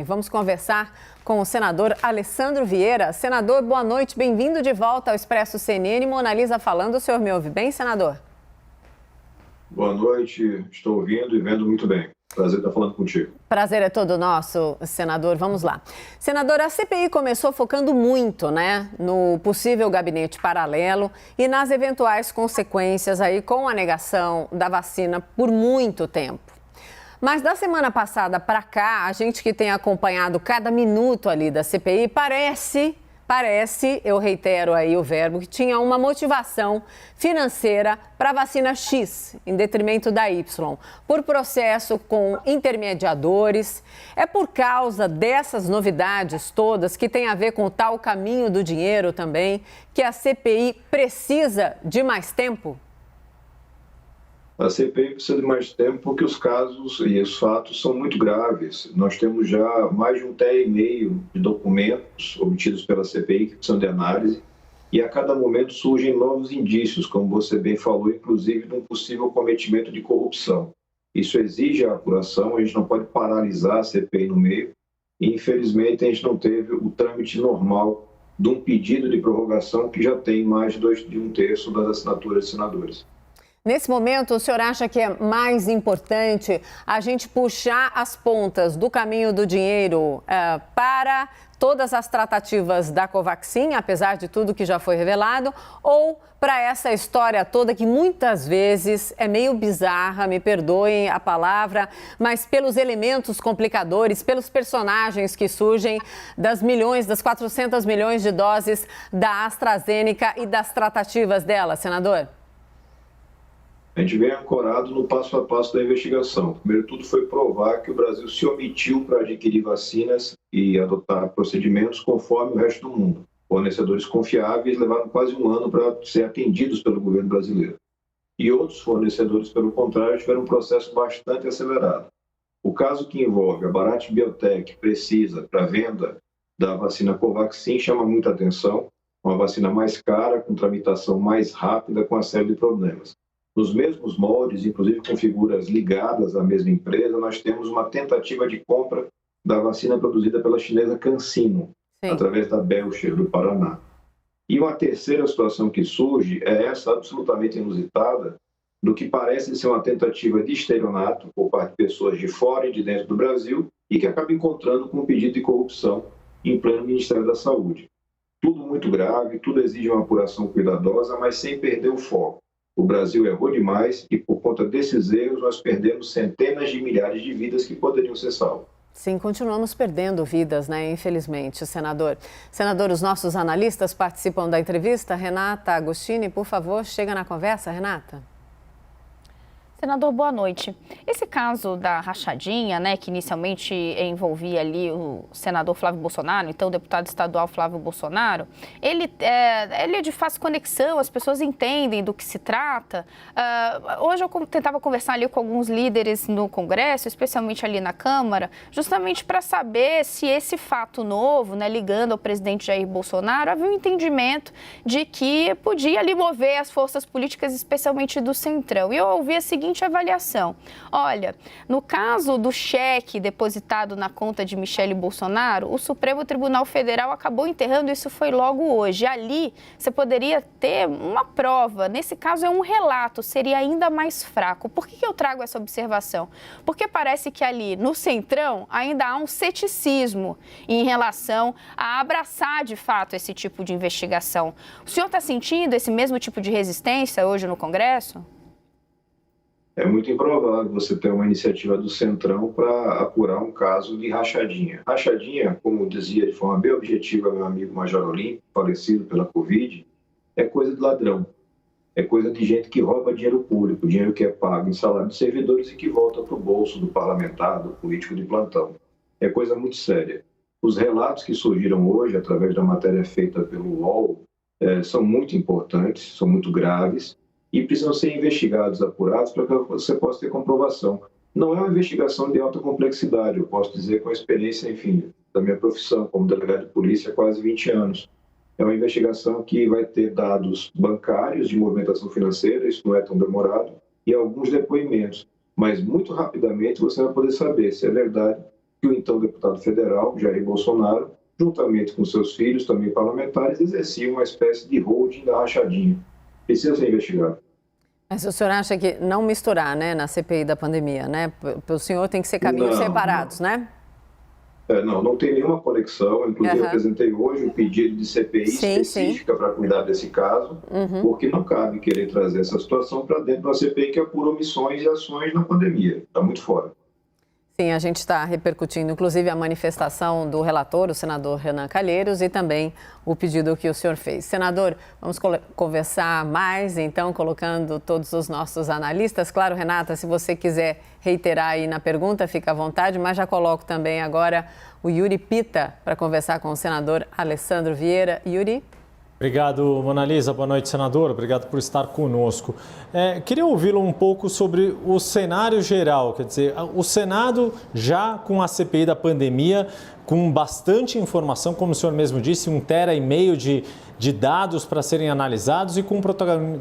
Vamos conversar com o senador Alessandro Vieira. Senador, boa noite, bem-vindo de volta ao Expresso CNN. Mona Lisa falando, o senhor me ouve bem, senador? Boa noite, estou ouvindo e vendo muito bem. Prazer estar falando contigo. Prazer é todo nosso, senador. Vamos lá. Senador, a CPI começou focando muito, no possível gabinete paralelo e nas eventuais consequências aí com a negação da vacina por muito tempo. Mas da semana passada para cá, a gente que tem acompanhado cada minuto ali da CPI, parece, eu reitero aí o verbo, que tinha uma motivação financeira para a vacina X, em detrimento da Y, por processo com intermediadores. É por causa dessas novidades todas, que tem a ver com o tal caminho do dinheiro também, que a CPI precisa de mais tempo? A CPI precisa de mais tempo porque os casos e os fatos são muito graves. Nós temos já mais de 1,5 TB de documentos obtidos pela CPI que precisam de análise e a cada momento surgem novos indícios, como você bem falou, inclusive de um possível cometimento de corrupção. Isso exige a apuração, a gente não pode paralisar a CPI no meio e, infelizmente, a gente não teve o trâmite normal de um pedido de prorrogação que já tem mais de 1/3 das assinaturas de senadores. Nesse momento, o senhor acha que é mais importante a gente puxar as pontas do caminho do dinheiro para todas as tratativas da Covaxin, apesar de tudo que já foi revelado, ou para essa história toda que muitas vezes é meio bizarra, me perdoem a palavra, mas pelos elementos complicadores, pelos personagens que surgem das 400 milhões de doses da AstraZeneca e das tratativas dela, senador? A gente vem ancorado no passo a passo da investigação. Primeiro tudo foi provar que o Brasil se omitiu para adquirir vacinas e adotar procedimentos conforme o resto do mundo. Fornecedores confiáveis levaram quase 1 ano para ser atendidos pelo governo brasileiro. E outros fornecedores, pelo contrário, tiveram um processo bastante acelerado. O caso que envolve a Bharat Biotech precisa para a venda da vacina Covaxin chama muita atenção. Uma vacina mais cara, com tramitação mais rápida, com uma série de problemas. Nos mesmos moldes, inclusive com figuras ligadas à mesma empresa, nós temos uma tentativa de compra da vacina produzida pela chinesa CanSino, através da Belcher, do Paraná. E uma terceira situação que surge é essa absolutamente inusitada, do que parece ser uma tentativa de estelionato por parte de pessoas de fora e de dentro do Brasil e que acaba encontrando com um pedido de corrupção em pleno Ministério da Saúde. Tudo muito grave, tudo exige uma apuração cuidadosa, mas sem perder o foco. O Brasil errou demais e, por conta desses erros, nós perdemos centenas de milhares de vidas que poderiam ser salvas. Sim, continuamos perdendo vidas, infelizmente, senador. Senador, os nossos analistas participam da entrevista. Renata Agostini, por favor, chega na conversa, Renata. Senador, boa noite. Esse caso da rachadinha, que inicialmente envolvia ali o senador Flávio Bolsonaro, então o deputado estadual Flávio Bolsonaro, ele é de fácil conexão, as pessoas entendem do que se trata. Hoje eu tentava conversar ali com alguns líderes no Congresso, especialmente ali na Câmara, justamente para saber se esse fato novo, ligando ao presidente Jair Bolsonaro, havia um entendimento de que podia ali mover as forças políticas, especialmente do Centrão. E eu ouvi a seguinte avaliação. Olha, no caso do cheque depositado na conta de Michele Bolsonaro, o Supremo Tribunal Federal acabou enterrando, isso foi logo hoje. Ali, você poderia ter uma prova. Nesse caso, é um relato, seria ainda mais fraco. Por que eu trago essa observação? Porque parece que ali, no Centrão, ainda há um ceticismo em relação a abraçar, de fato, esse tipo de investigação. O senhor está sentindo esse mesmo tipo de resistência hoje no Congresso? É muito improvável você ter uma iniciativa do Centrão para apurar um caso de rachadinha. Rachadinha, como dizia de forma bem objetiva meu amigo Major Olímpio, falecido pela Covid, é coisa de ladrão. É coisa de gente que rouba dinheiro público, dinheiro que é pago em salário de servidores e que volta para o bolso do parlamentar, do político de plantão. É coisa muito séria. Os relatos que surgiram hoje, através da matéria feita pelo UOL, são muito importantes, são muito graves, e precisam ser investigados, apurados, para que você possa ter comprovação. Não é uma investigação de alta complexidade, eu posso dizer com a experiência, enfim, da minha profissão como delegado de polícia há quase 20 anos. É uma investigação que vai ter dados bancários de movimentação financeira, isso não é tão demorado, e alguns depoimentos. Mas muito rapidamente você vai poder saber se é verdade que o então deputado federal, Jair Bolsonaro, juntamente com seus filhos, também parlamentares, exercia uma espécie de holding da rachadinha. Precisa ser investigado. Mas o senhor acha que não misturar, né, na CPI da pandemia, né? O senhor tem que ser caminhos separados, né? Não tem nenhuma conexão. Inclusive, eu apresentei hoje um pedido de CPI específica para cuidar desse caso, porque não cabe querer trazer essa situação para dentro de uma CPI que apura omissões e ações na pandemia. Está muito fora. Sim, a gente está repercutindo, inclusive, a manifestação do relator, o senador Renan Calheiros, e também o pedido que o senhor fez. Senador, vamos conversar mais, então, colocando todos os nossos analistas. Claro, Renata, se você quiser reiterar aí na pergunta, fica à vontade, mas já coloco também agora o Yuri Pita para conversar com o senador Alessandro Vieira. Yuri? Obrigado, Mona Lisa. Boa noite, senador. Obrigado por estar conosco. Queria ouvi-lo um pouco sobre o cenário geral, quer dizer, o Senado já com a CPI da pandemia, com bastante informação, como o senhor mesmo disse, 1,5 TB de dados para serem analisados e com um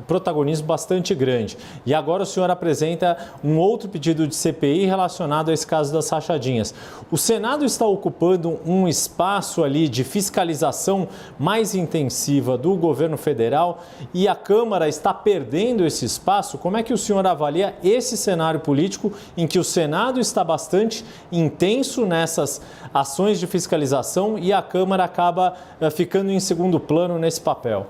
protagonismo bastante grande. E agora o senhor apresenta um outro pedido de CPI relacionado a esse caso das rachadinhas. O Senado está ocupando um espaço ali de fiscalização mais intensiva do governo federal e a Câmara está perdendo esse espaço. Como é que o senhor avalia esse cenário político em que o Senado está bastante intenso nessas ações de fiscalização e a Câmara acaba ficando em segundo plano nesse papel?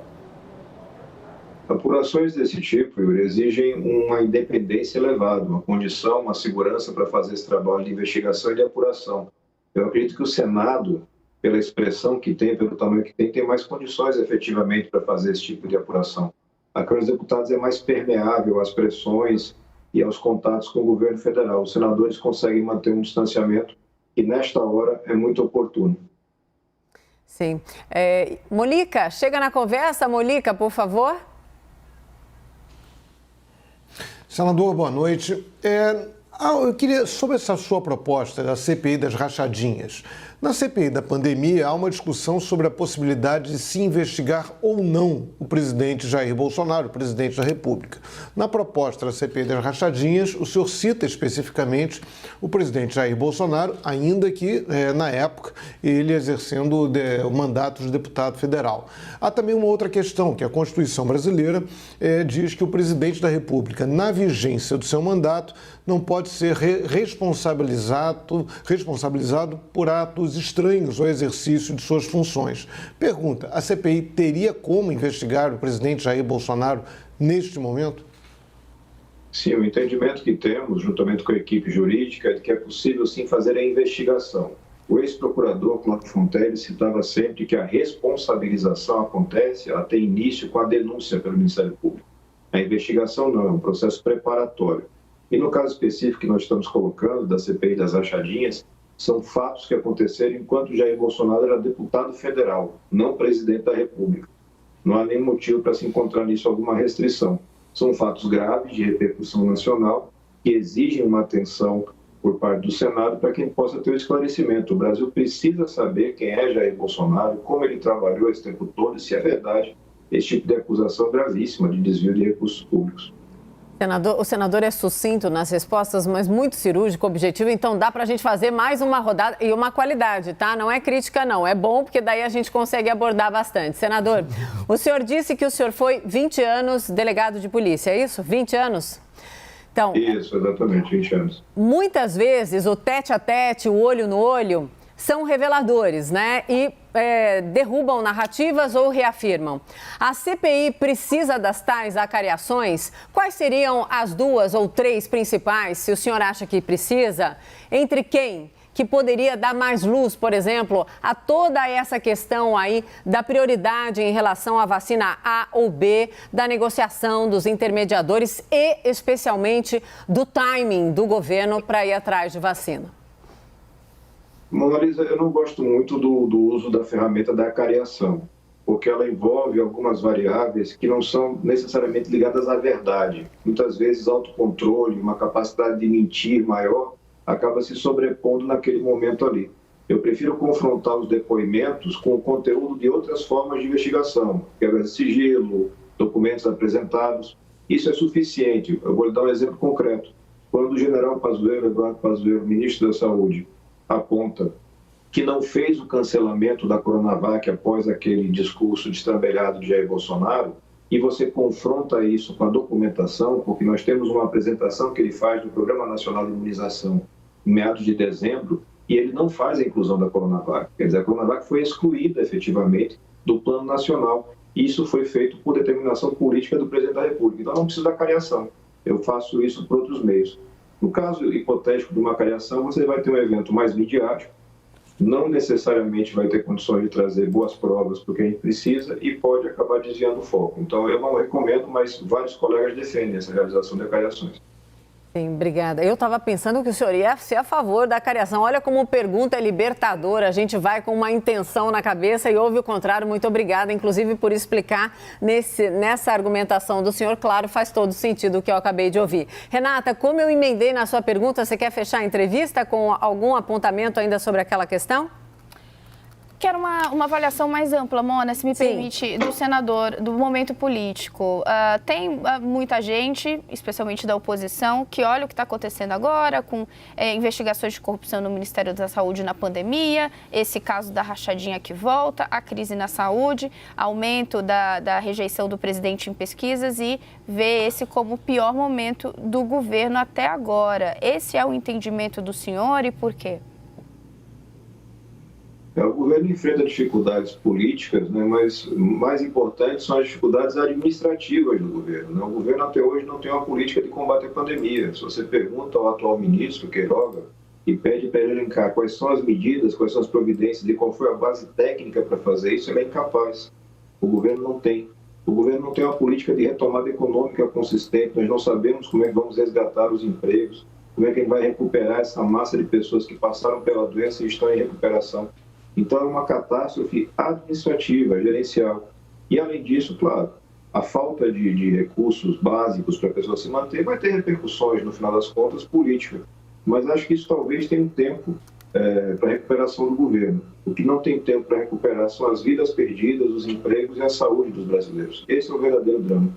Apurações desse tipo, Yuri, exigem uma independência elevada, uma condição, uma segurança para fazer esse trabalho de investigação e de apuração. Eu acredito que o Senado, pela expressão que tem, pelo tamanho que tem mais condições efetivamente para fazer esse tipo de apuração. A Câmara dos Deputados é mais permeável às pressões e aos contatos com o governo federal. Os senadores conseguem manter um distanciamento que, nesta hora, é muito oportuno. Sim. Molica, chega na conversa, Molica, por favor. Senador, boa noite. Eu queria, sobre essa sua proposta da CPI das rachadinhas. Na CPI da pandemia, há uma discussão sobre a possibilidade de se investigar ou não o presidente Jair Bolsonaro, presidente da República. Na proposta da CPI das rachadinhas, o senhor cita especificamente o presidente Jair Bolsonaro, ainda que, na época, ele exercendo o mandato de deputado federal. Há também uma outra questão, que a Constituição brasileira diz que o presidente da República, na vigência do seu mandato, não pode ser responsabilizado por atos estranhos ao exercício de suas funções. Pergunta, a CPI teria como investigar o presidente Jair Bolsonaro neste momento? Sim, o entendimento que temos, juntamente com a equipe jurídica, é de que é possível sim fazer a investigação. O ex-procurador Cláudio Fontelli citava sempre que a responsabilização acontece, ela tem início com a denúncia pelo Ministério Público. A investigação não, é um processo preparatório. E no caso específico que nós estamos colocando, da CPI das rachadinhas, são fatos que aconteceram enquanto Jair Bolsonaro era deputado federal, não presidente da República. Não há nenhum motivo para se encontrar nisso alguma restrição. São fatos graves de repercussão nacional que exigem uma atenção por parte do Senado para que ele possa ter o esclarecimento. O Brasil precisa saber quem é Jair Bolsonaro, como ele trabalhou esse tempo todo e se é verdade esse tipo de acusação gravíssima de desvio de recursos públicos. O senador é sucinto nas respostas, mas muito cirúrgico, objetivo, então dá para a gente fazer mais uma rodada e uma qualidade, tá? Não é crítica, não. É bom, porque daí a gente consegue abordar bastante. Senador, o senhor disse que o senhor foi 20 anos delegado de polícia, é isso? 20 anos? Então, isso, exatamente, 20 anos. Muitas vezes o tete a tete, o olho no olho, são reveladores, né? E derrubam narrativas ou reafirmam. A CPI precisa das tais acariações? Quais seriam as 2 ou 3 principais, se o senhor acha que precisa? Entre quem que poderia dar mais luz, por exemplo, a toda essa questão aí da prioridade em relação à vacina A ou B, da negociação dos intermediadores e, especialmente, do timing do governo para ir atrás de vacina? Mona Lisa, eu não gosto muito do uso da ferramenta da acariação, porque ela envolve algumas variáveis que não são necessariamente ligadas à verdade. Muitas vezes, autocontrole, uma capacidade de mentir maior, acaba se sobrepondo naquele momento ali. Eu prefiro confrontar os depoimentos com o conteúdo de outras formas de investigação, quebra de sigilo, documentos apresentados. Isso é suficiente. Eu vou lhe dar um exemplo concreto. Quando o general Pazuello, Eduardo Pazuello, ministro da Saúde, aponta que não fez o cancelamento da Coronavac após aquele discurso destrambelhado de Jair Bolsonaro, e você confronta isso com a documentação, porque nós temos uma apresentação que ele faz do Programa Nacional de Imunização em meados de dezembro, e ele não faz a inclusão da Coronavac. Quer dizer, a Coronavac foi excluída efetivamente do Plano Nacional, e isso foi feito por determinação política do Presidente da República. Então não precisa da cariação, eu faço isso por outros meios. No caso hipotético de uma cariação, você vai ter um evento mais midiático, não necessariamente vai ter condições de trazer boas provas porque a gente precisa e pode acabar desviando o foco. Então, eu não recomendo, mas vários colegas defendem essa realização de cariações. Sim, obrigada. Eu estava pensando que o senhor ia ser a favor da cariação. Olha como pergunta é libertadora. A gente vai com uma intenção na cabeça e ouve o contrário. Muito obrigada, inclusive, por explicar nessa argumentação do senhor. Claro, faz todo sentido o que eu acabei de ouvir. Renata, como eu emendei na sua pergunta, você quer fechar a entrevista com algum apontamento ainda sobre aquela questão? Quero uma avaliação mais ampla, Mona, se me permite, do senador, do momento político. Tem muita gente, especialmente da oposição, que olha o que está acontecendo agora com investigações de corrupção no Ministério da Saúde na pandemia, esse caso da rachadinha que volta, a crise na saúde, aumento da rejeição do presidente em pesquisas e vê esse como o pior momento do governo até agora. Esse é o entendimento do senhor e por quê? O governo enfrenta dificuldades políticas, né, mas mais importantes são as dificuldades administrativas do governo. Né? O governo até hoje não tem uma política de combate à pandemia. Se você pergunta ao atual ministro, Queiroga, e pede para ele elencar quais são as medidas, quais são as providências e qual foi a base técnica para fazer isso, ele é incapaz. O governo não tem. O governo não tem uma política de retomada econômica consistente. Nós não sabemos como é que vamos resgatar os empregos, como é que a gente vai recuperar essa massa de pessoas que passaram pela doença e estão em recuperação. Então, é uma catástrofe administrativa, gerencial. E, além disso, claro, a falta de recursos básicos para a pessoa se manter vai ter repercussões, no final das contas, políticas. Mas acho que isso talvez tenha um tempo para a recuperação do governo. O que não tem tempo para recuperar são as vidas perdidas, os empregos e a saúde dos brasileiros. Esse é o verdadeiro drama.